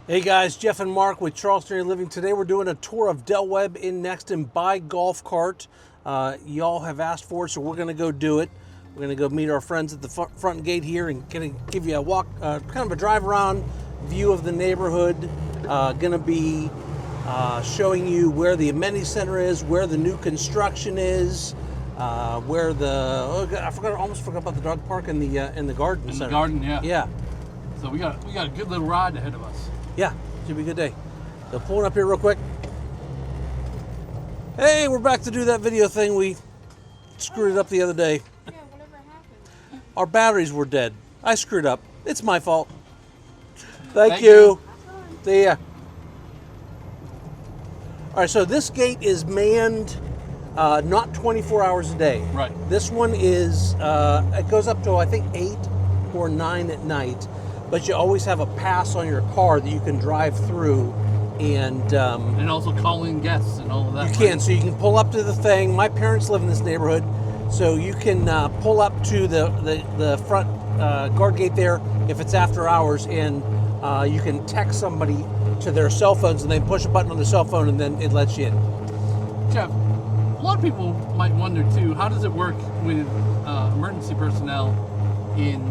Hey guys, Jeff and Mark with Charleston Area Living. Today we're doing a tour of Webb Nexton by golf cart. Y'all have asked for it, so we're going to go do it. We're going to go meet our friends at the front gate here and going to give you a walk, kind of a drive around view of the neighborhood. Going to be showing you where the Amenity Center is, where the new construction is, where the almost forgot about the dog park and the garden center. The garden, yeah. Yeah. So we got a good little ride ahead of us. Yeah, should be a good day. So pulling up here real quick. Hey, we're back to do that video thing. We screwed it up the other day. Yeah, whatever happened. Our batteries were dead. I screwed up. It's my fault. Thank you. See ya. All right, so this gate is manned not 24 hours a day. Right. This one is, it goes up to I think 8 or 9 at night. But you always have a pass on your car that you can drive through, and also call in guests and all of that. you can. So you can pull up to the thing. My parents live in this neighborhood, so you can pull up to the front guard gate there if it's after hours, and you can text somebody to their cell phones, and they push a button on their cell phone, and then it lets you in. Jeff, a lot of people might wonder too, how does it work with emergency personnel in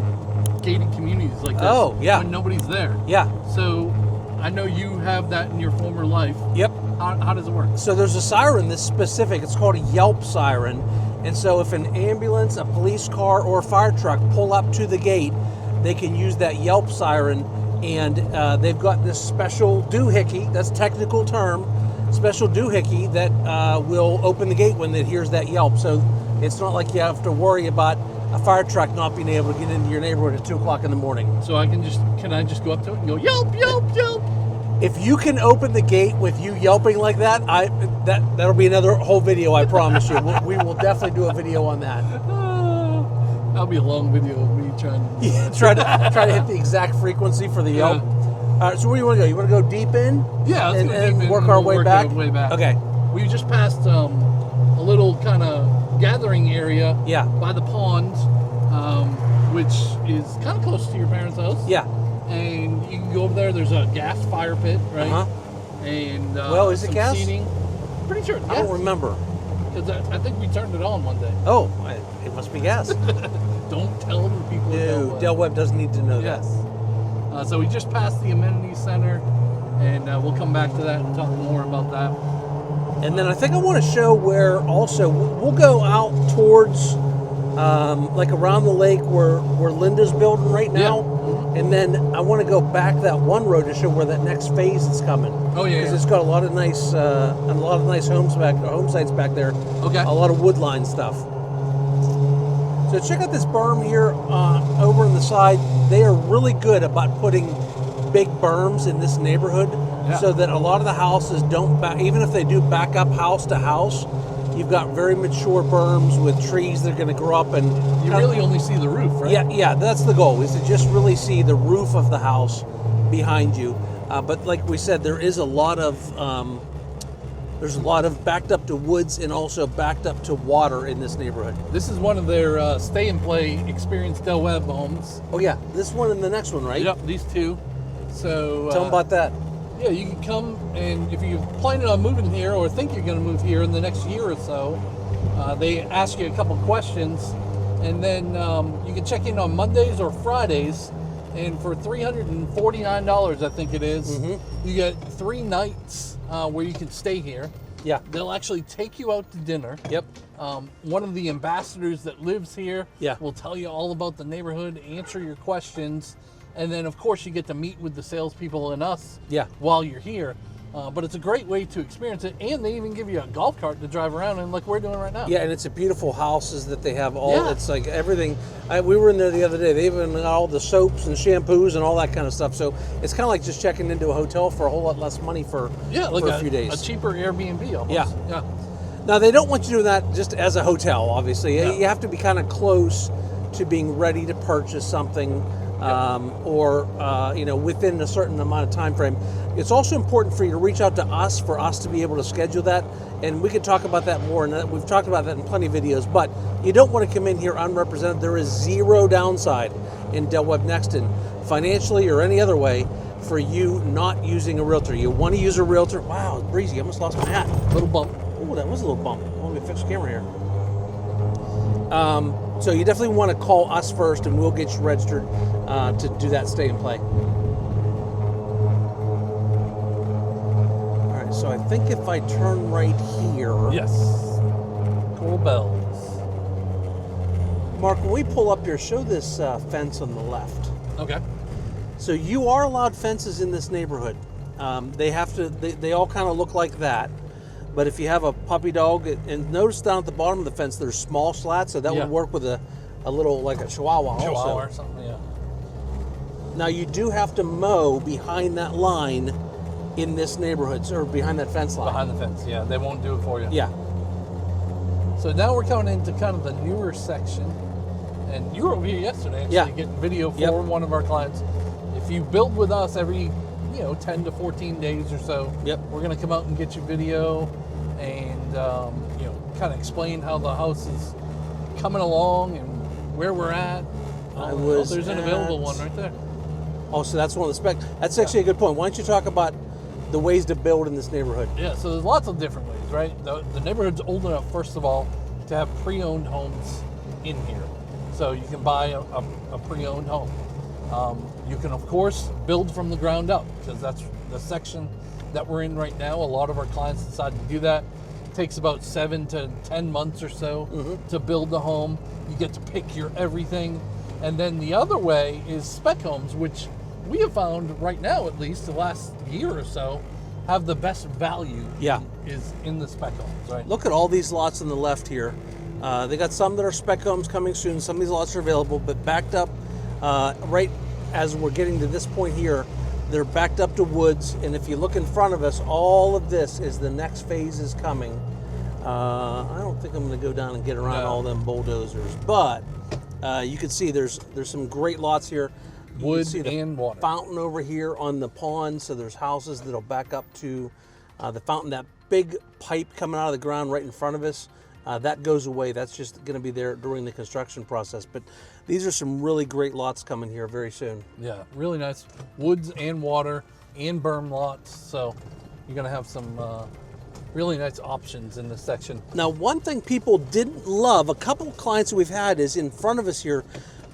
gated communities like this? Oh, yeah. When nobody's there. Yeah. So I know you have that in your former life. Yep. How does it work? So there's a siren that's specific. It's called a Yelp siren. And so if an ambulance, a police car, or a fire truck pull up to the gate, they can use that Yelp siren. And they've got this special doohickey, that's a technical term, special doohickey that will open the gate when it hears that Yelp. So it's not like you have to worry about a fire truck not being able to get into your neighborhood at 2 o'clock in the morning. So can I just go up to it and go, Yelp, Yelp, Yelp? If you can open the gate with you yelping like that, that'll be another whole video, I promise you. We will definitely do a video on that. That'll be a long video of me trying to... Yeah, try to hit the exact frequency for the Yelp. All right, so where do you want to go? You want to go deep in? Yeah, let's go deep in and work our way back? Okay. We just passed a little kind of gathering area by the pond, which is kind of close to your parents' house. Yeah. And you can go over there. There's a gas fire pit, right? Uh-huh. And is it some gas? seating. Pretty sure it's gas. I don't remember. Because I think we turned it on one day. Oh, it must be gas. Don't tell the people. No, Webb doesn't need to know that. Yes. So we just passed the Amenity Center, and we'll come back to that and talk more about that. And then I think I want to show where also we'll go out towards like around the lake where Linda's building right now. Yeah. And then I want to go back that one road to show where that next phase is coming. Oh yeah. Because it's got a lot of nice home sites back there. Okay. A lot of woodline stuff. So check out this berm here over on the side. They are really good about putting big berms in this neighborhood, so that a lot of the houses don't even if they do back up house to house, you've got very mature berms with trees that are going to grow up, and you really only see the roof, right? Yeah, that's the goal, is to just really see the roof of the house behind you. But like we said, there is a lot of backed up to woods and also backed up to water in this neighborhood. This is one of their stay and play experience Webb homes. Oh yeah, this one and the next one, right? Yep, these two. So tell them about that. Yeah, you can come, and if you're planning on moving here or think you're going to move here in the next year or so, they ask you a couple questions, and then you can check in on Mondays or Fridays, and for $349, I think it is, you get 3 nights where you can stay here. Yeah. They'll actually take you out to dinner. Yep. One of the ambassadors that lives here Yeah. will tell you all about the neighborhood, answer your questions, and then, of course, you get to meet with the salespeople and us while you're here. But it's a great way to experience it, and they even give you a golf cart to drive around in like we're doing right now. Yeah, and it's a beautiful houses that they have all. Yeah. It's like everything. We were in there the other day. They even got all the soaps and shampoos and all that kind of stuff. So it's kind of like just checking into a hotel for a whole lot less money for a few days. A cheaper Airbnb almost. Yeah. Now, they don't want you doing that just as a hotel, obviously. Yeah. You have to be kind of close to being ready to purchase something. Or within a certain amount of time frame. It's also important for you to reach out to us for us to be able to schedule that, and we could talk about that more, and we've talked about that in plenty of videos, but you don't want to come in here unrepresented. There is zero downside in Webb Nexton, financially or any other way, for you not using a realtor. You want to use a realtor. Wow, it's breezy. I almost lost my hat. Little bump. Oh, that was a little bump. Let me fix the camera here. So you definitely want to call us first, and we'll get you registered to do that stay and play. All right, so I think if I turn right here. Yes. Cool bells. Mark, when we pull up here, show this fence on the left. Okay. So you are allowed fences in this neighborhood. They have to. They all kind of look like that. But if you have a puppy dog, and notice down at the bottom of the fence, there's small slats, so that would work with a little, like a Chihuahua also. Or something, yeah. Now you do have to mow behind that line in this neighborhood, or behind that fence line. Behind the fence, yeah. They won't do it for you. Yeah. So now we're coming into kind of the newer section. And you were over here yesterday, actually, getting video for one of our clients. If you build with us every 10 to 14 days or so, we're going to come out and get you video and kind of explain how the house is coming along and where we're at. There's an available one right there. Oh, so that's one of the specs. That's actually a good point. Why don't you talk about the ways to build in this neighborhood? Yeah, so there's lots of different ways, right? The neighborhood's old enough, first of all, to have pre-owned homes in here. So you can buy a pre-owned home. You can, of course, build from the ground up, because that's the section that we're in right now. A lot of our clients decide to do that. It takes about 7 to 10 months or so to build the home. You get to pick your everything. And then the other way is spec homes, which we have found right now, at least the last year or so, have the best value is in the spec homes, right? Look at all these lots on the left here. They got some that are spec homes coming soon. Some of these lots are available, but backed up right as we're getting to this point here, they're backed up to woods. And if you look in front of us, all of this is the next phase is coming. I don't think I'm going to go down and get around all them bulldozers, but you can see there's some great lots here. Wood see the and water. Fountain over here on the pond, so there's houses that'll back up to the fountain. That big pipe coming out of the ground right in front of us, that goes away. That's just going to be there during the construction process. But these are some really great lots coming here very soon. Yeah, really nice woods and water and berm lots. So you're going to have some really nice options in this section. Now, one thing people didn't love, a couple of clients that we've had, is in front of us here,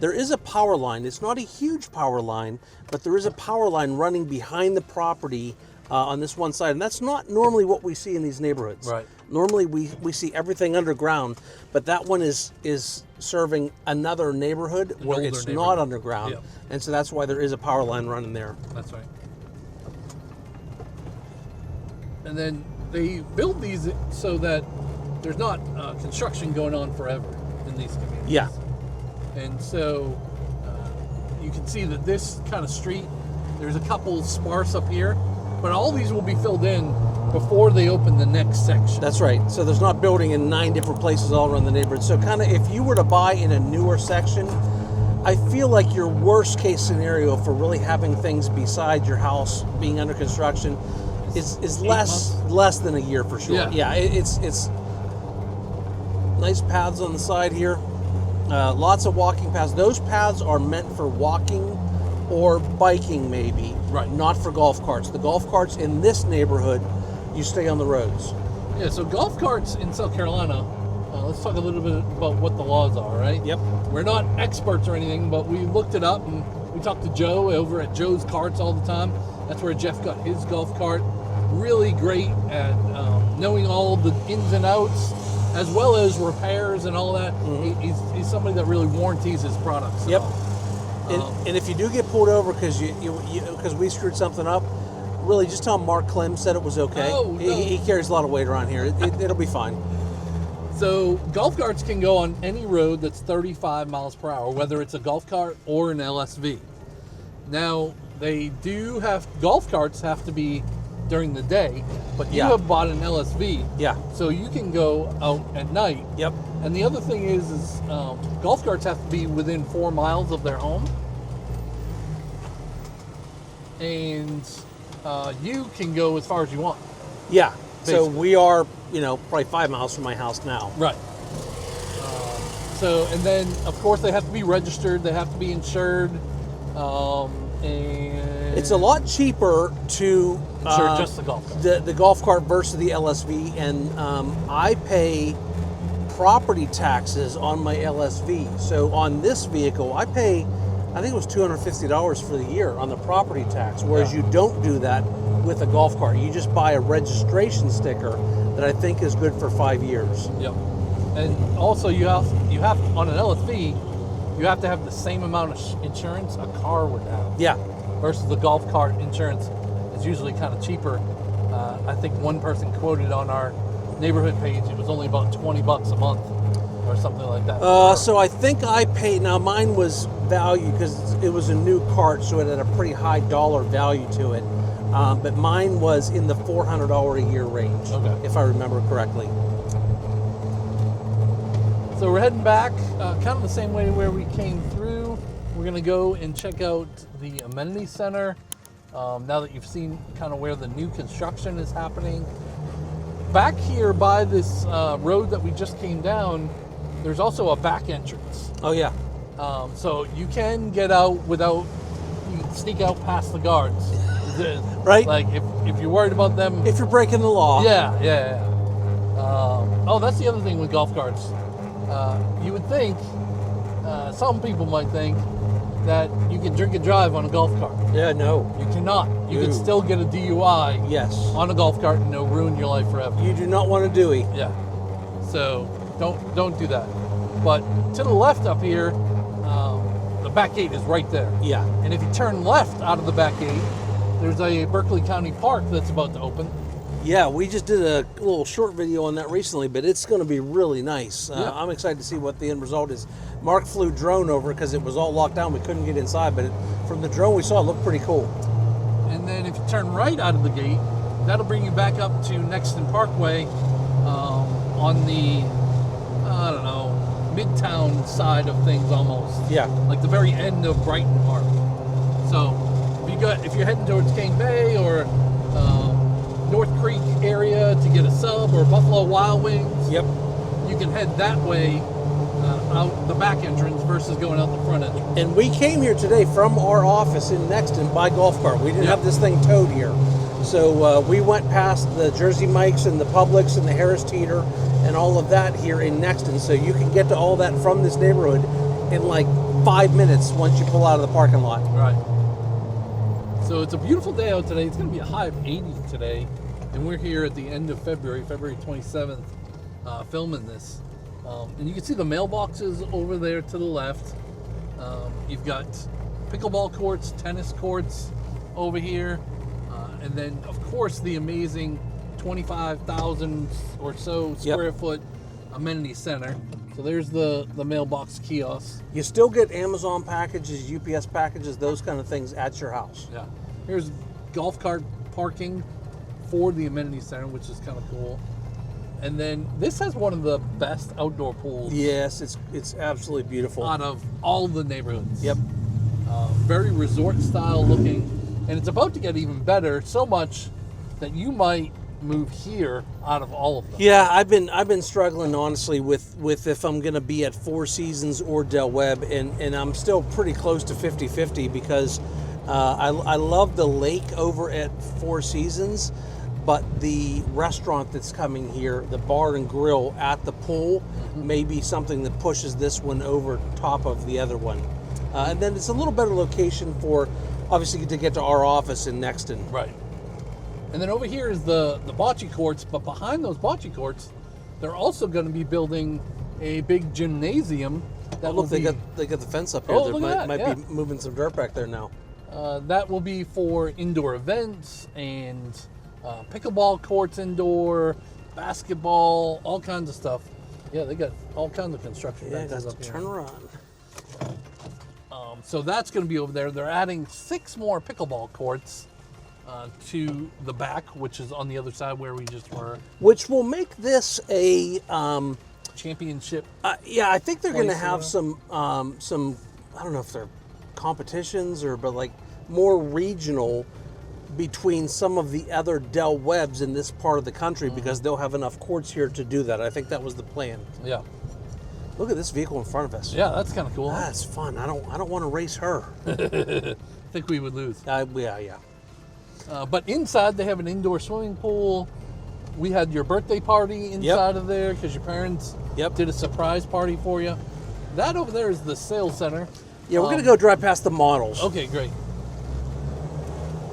there is a power line. It's not a huge power line, but there is a power line running behind the property on this one side. And that's not normally what we see in these neighborhoods. Right. Normally we see everything underground, but that one is serving another neighborhood where it's not underground. Yep. And so that's why there is a power line running there. That's right. And then they build these so that there's not construction going on forever in these communities. Yeah. And so you can see that this kind of street, there's a couple sparse up here, but all these will be filled in before they open the next section. That's right. So there's not building in 9 different places all around the neighborhood. So kind of if you were to buy in a newer section, I feel like your worst case scenario for really having things beside your house being under construction is less than a year for sure. Yeah, it's nice paths on the side here. Lots of walking paths. Those paths are meant for walking or biking maybe, right? Not for golf carts. The golf carts in this neighborhood, you stay on the roads. Yeah, so golf carts in South Carolina, let's talk a little bit about what the laws are, right? Yep. We're not experts or anything, but we looked it up and we talked to Joe over at Joe's Carts all the time. That's where Jeff got his golf cart. Really great at knowing all the ins and outs, as well as repairs and all that. Mm-hmm. He's somebody that really warranties his products. Yep. And if you do get pulled over because because we screwed something up, really just tell him Mark Clem said it was okay. Oh, no. He carries a lot of weight around here. It'll be fine. So golf carts can go on any road that's 35 miles per hour, whether it's a golf cart or an LSV. Now, golf carts have to be during the day, but you have bought an LSV. Yeah. So you can go out at night. Yep. And the other thing is golf carts have to be within 4 miles of their home. And you can go as far as you want. Yeah. Basically. So we are, probably 5 miles from my house now. Right. And then, of course, they have to be registered. They have to be insured. And It's a lot cheaper to insure just the golf cart. the golf cart versus the LSV, and I pay property taxes on my LSV. So on this vehicle, I pay, I think it was $250 for the year on the property tax, whereas you don't do that with a golf cart. You just buy a registration sticker that I think is good for 5 years. Yep. And also you have on an LSV, you have to have the same amount of insurance a car would have. Yeah. Versus the golf cart insurance is usually kind of cheaper. I think one person quoted on our neighborhood page, it was only about $20 a month or something like that. So I think I paid, now mine was value because it was a new cart, so it had a pretty high dollar value to it. But mine was in the $400 a year range, if I remember correctly. So we're heading back kind of the same way where we came through. We're going to go and check out the Amenity Center now that you've seen kind of where the new construction is happening. Back here by this road that we just came down, there's also a back entrance. Oh, yeah. So you can get out without, you can sneak out past the guards. Right. Like if you're worried about them. If you're breaking the law. Yeah. Oh, that's the other thing with golf carts. You would think, some people might think, that you can drink and drive on a golf cart. Yeah, no. You cannot. You can still get a DUI Yes. on a golf cart and it'll ruin your life forever. You do not want to do it. Yeah. So don't do that. But to the left up here, the back gate is right there. Yeah. And if you turn left out of the back gate, there's a Berkeley County Park that's about to open. Yeah, we just did a little short video on that recently, but it's going to be really nice. I'm excited to see what the end result is. Mark flew drone over because it was all locked down. We couldn't get inside, but from the drone we saw, it looked pretty cool. And then if you turn right out of the gate, that'll bring you back up to Nexton Parkway on the, I don't know, Midtown side of things almost. Yeah. Like the very end of Brighton Park. So if you're heading towards Cane Bay or North Creek area to get a sub or Buffalo Wild Wings, Yep. you can head that way out the back entrance versus going out the front entrance. And we came here today from our office in Nexton by golf cart. We didn't have this thing towed here. So we went past the Jersey Mike's and the Publix and the Harris Teeter and all of that here in Nexton. So you can get to all that from this neighborhood in like 5 minutes once you pull out of the parking lot. Right. So it's a beautiful day out today. It's going to be a high of 80 today. And we're here at the end of February 27th, filming this. And you can see the mailboxes over there to the left. You've got pickleball courts, tennis courts over here. And then, of course, the amazing 25,000 or so square foot amenity center. So there's the mailbox kiosk. You still get Amazon packages, UPS packages, those kind of things at your house. Yeah. Here's golf cart parking for the amenity center, which is kind of cool. And then this has one of the best outdoor pools. Yes, it's absolutely beautiful. Out of all the neighborhoods. Yep. Very resort style looking, and it's about to get even better. So much that you might move here out of all of them. Yeah, I've been struggling honestly with if I'm going to be at Four Seasons or Del Webb, and I'm still pretty close to 50-50 because I love the lake over at Four Seasons, but the restaurant that's coming here, the bar and grill at the pool, may be something that pushes this one over top of the other one. And then it's a little better location for, obviously, to get to our office in Nexton. Right. And then over here is the bocce courts, but behind those bocce courts, they're also going to be building a big gymnasium. That look, they got the fence up here. Oh, There look at that, might be moving some dirt back there now. That will be for indoor events and pickleball courts indoor, basketball, all kinds of stuff. Yeah, they got all kinds of construction. Yeah, fences that's up to here. turn around. So that's going to be over there. They're adding 6 more pickleball courts to the back, which is on the other side where we just were. Which will make this a Championship. yeah. I think they're going to Place, have some I don't know if they're competitions but like more regional between some of the other Del Webbs in this part of the country because they'll have enough courts here to do that. I think that was the plan. Yeah. Look at this vehicle in front of us. Yeah, that's kind of cool. That's fun. I don't want to race her. think we would lose. Yeah. But inside, they have an indoor swimming pool. We had your birthday party inside of there because your parents did a surprise party for you. That over there is the sales center. Yeah, we're going to go drive past the models. Okay, great.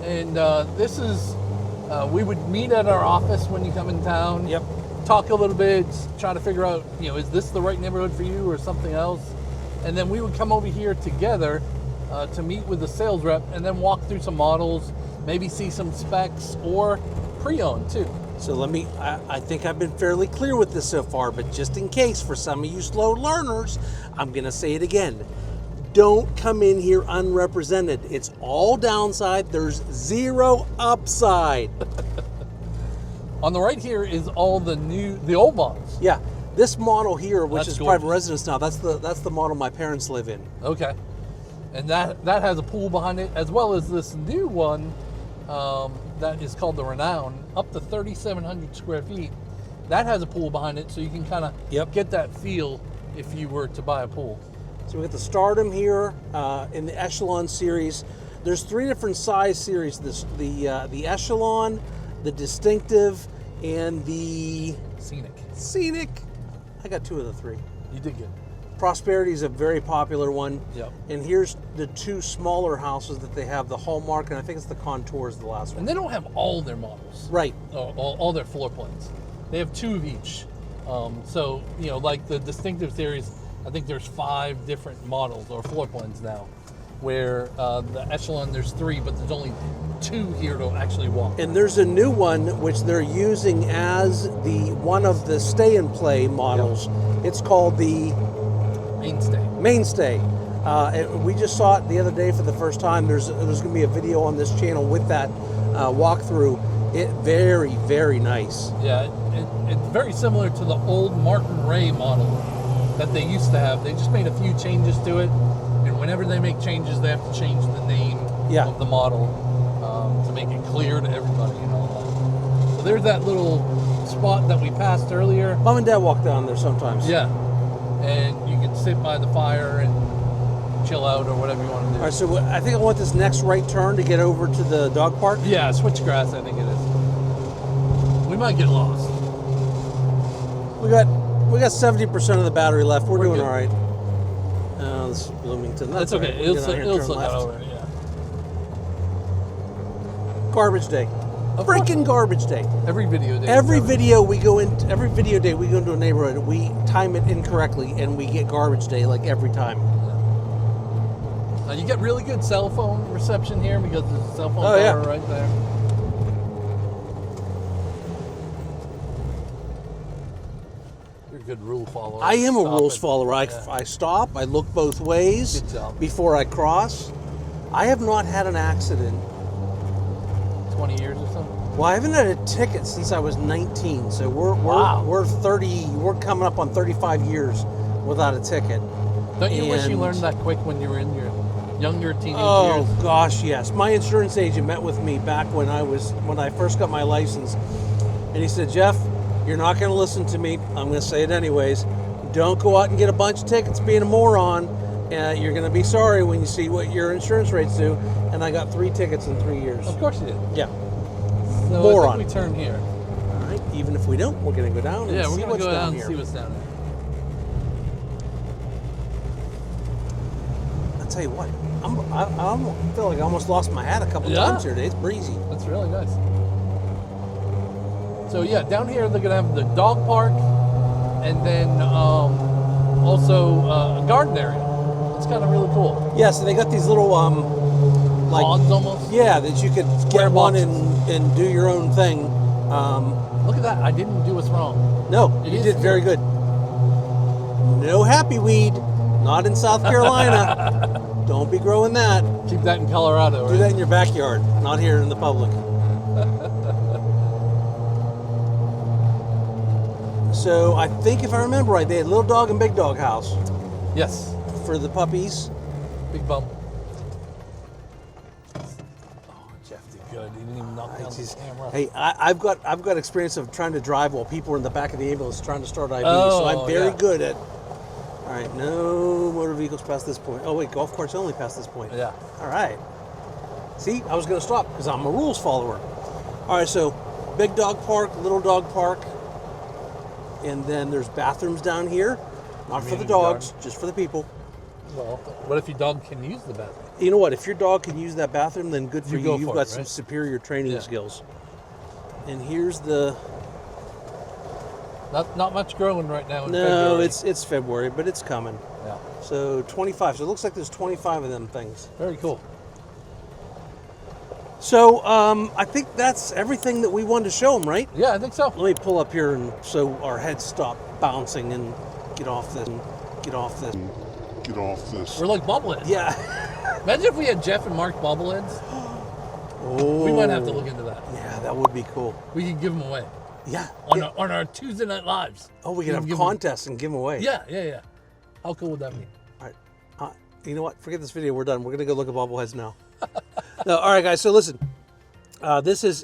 And this is, we would meet at our office when you come in town. Yep. Talk a little bit, try to figure out, is this the right neighborhood for you or something else? And then we would come over here together to meet with the sales rep and then walk through some models, maybe see some specs or pre-owned too. So I think I've been fairly clear with this so far, but just in case for some of you slow learners, I'm going to say it again. Don't come in here unrepresented. It's all downside. There's zero upside. On the right here is all the old models. Yeah. This model here, which That's is gorgeous. private residence now, that's the model my parents live in. Okay. And that has a pool behind it, as well as this new one that is called the Renown, up to 3,700 square feet. That has a pool behind it, so you can kind of get that feel if you were to buy a pool. So we got the Stardom here in the Echelon series. There's 3 different size series: the Echelon, the Distinctive, and the Scenic. I got 2 of the 3. You did good. Prosperity is a very popular one. Yep. And here's the 2 smaller houses that they have: the Hallmark, and I think it's the Contour is the last one. And they don't have all their models. Right. All their floor plans. They have 2 of each. So, like the Distinctive series, I think there's 5 different models or floor plans now. Where the Echelon, there's 3, but there's only 2 here to actually walk. And there's a new one which they're using as one of the stay and play models. Yep. It's called the Mainstay. We just saw it the other day for the first time. There's going to be a video on this channel with that walkthrough. It very, very nice. Yeah, it's very similar to the old Martin Ray model that they used to have. They just made a few changes to it, and whenever they make changes, they have to change the name of the model to make it clear to everybody and all that. So there's that little spot that we passed earlier. Mom and Dad walk down there sometimes. Yeah, and you can sit by the fire and chill out or whatever you want to do. All right, so I think I want this next right turn to get over to the dog park. Yeah, Switchgrass, I think it is. We might get lost. We got 70% of the battery left. We're doing good. all right. This is Bloomington. That's all okay. right. We'll It'll slip out over. Yeah. Garbage day. Freaking garbage day. Every video day. Every video day we go into a neighborhood, we time it incorrectly and we get garbage day like every time. You get really good cell phone reception here because there's a cell phone tower right there. You're a good rule follower. I am a rules follower. I stop, I look both ways Good job. before I cross. I have not had an accident. 20 years or something? Well, I haven't had a ticket since I was 19, so we're 30. We're coming up on 35 years without a ticket. Don't you wish you learned that quick when you were in your younger teenage years? Oh gosh, yes. My insurance agent met with me back when I first got my license, and he said, "Jeff, you're not going to listen to me. I'm going to say it anyways. Don't go out and get a bunch of tickets being a moron. You're going to be sorry when you see what your insurance rates do." And I got 3 tickets in 3 years. Of course you did. Yeah. So Moron. I think we turn here. All right. Even if we don't, we're going to go down and Yeah, we're see going to what's go down down here. and see what's down there. I'll tell you what. I feel like I almost lost my hat a couple times here today. It's breezy. That's really nice. So yeah, down here they're going to have the dog park and then also a garden area. It's kind of really cool. Yeah, so they got these little like Lawns almost. yeah, that you could Square get one boxes. and do your own thing. Look at that. I didn't do us wrong. No, It you is did very good. No happy weed, not in South Carolina. Don't be growing that. Keep that in Colorado, right? Do that in your backyard, not here in the public. So I think if I remember right, they had Little Dog and Big Dog House Yes. for the puppies. Big bump. Oh, Jeff did good. He didn't even knock down the camera. Hey, I've got experience of trying to drive while people are in the back of the ambulance trying to start IV, so I'm very good at. All right, no motor vehicles past this point. Oh wait, golf carts only past this point. Yeah. All right. See, I was going to stop because I'm a rules follower. All right, so big dog park, little dog park, and then there's bathrooms down here. Not for the dogs, just for the people. Well, what if your dog can use the bathroom? You know what? If your dog can use that bathroom, then good for you. You've got some right? superior training skills. And here's the... Not much growing right now in No, February. it's February, but it's coming. Yeah. So 25. So it looks like there's 25 of them things. Very cool. So I think that's everything that we wanted to show them, right? Yeah, I think so. Let me pull up here and so our heads stop bouncing and get off this. Get off this. Get off this. We're like bobbleheads. Yeah. Imagine if we had Jeff and Mark bobbleheads. Oh. We might have to look into that. Yeah, that would be cool. We could give them away Yeah. on our Tuesday Night Lives. Oh, we could have give contests and give them away. Yeah. How cool would that be? All right. You know what? Forget this video. We're done. We're going to go look at bobbleheads now. No, all right, guys. So listen, this is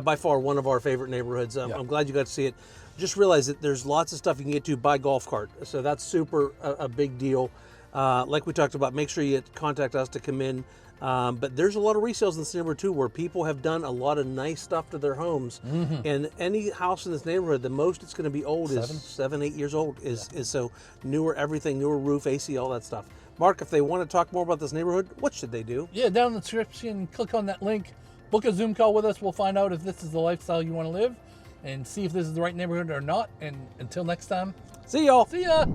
by far one of our favorite neighborhoods. I'm glad you got to see it. Just realize that there's lots of stuff you can get to by golf cart. So that's super a big deal. Like we talked about, make sure you contact us to come in. But there's a lot of resales in this neighborhood too, where people have done a lot of nice stuff to their homes. And any house in this neighborhood, the most it's going to be old is 7-8 years old. Is so newer everything, newer roof, AC, all that stuff. Mark, if they want to talk more about this neighborhood, what should they do? Yeah, down in the description, click on that link, book a Zoom call with us. We'll find out if this is the lifestyle you want to live and see if this is the right neighborhood or not. And until next time, See y'all. see ya.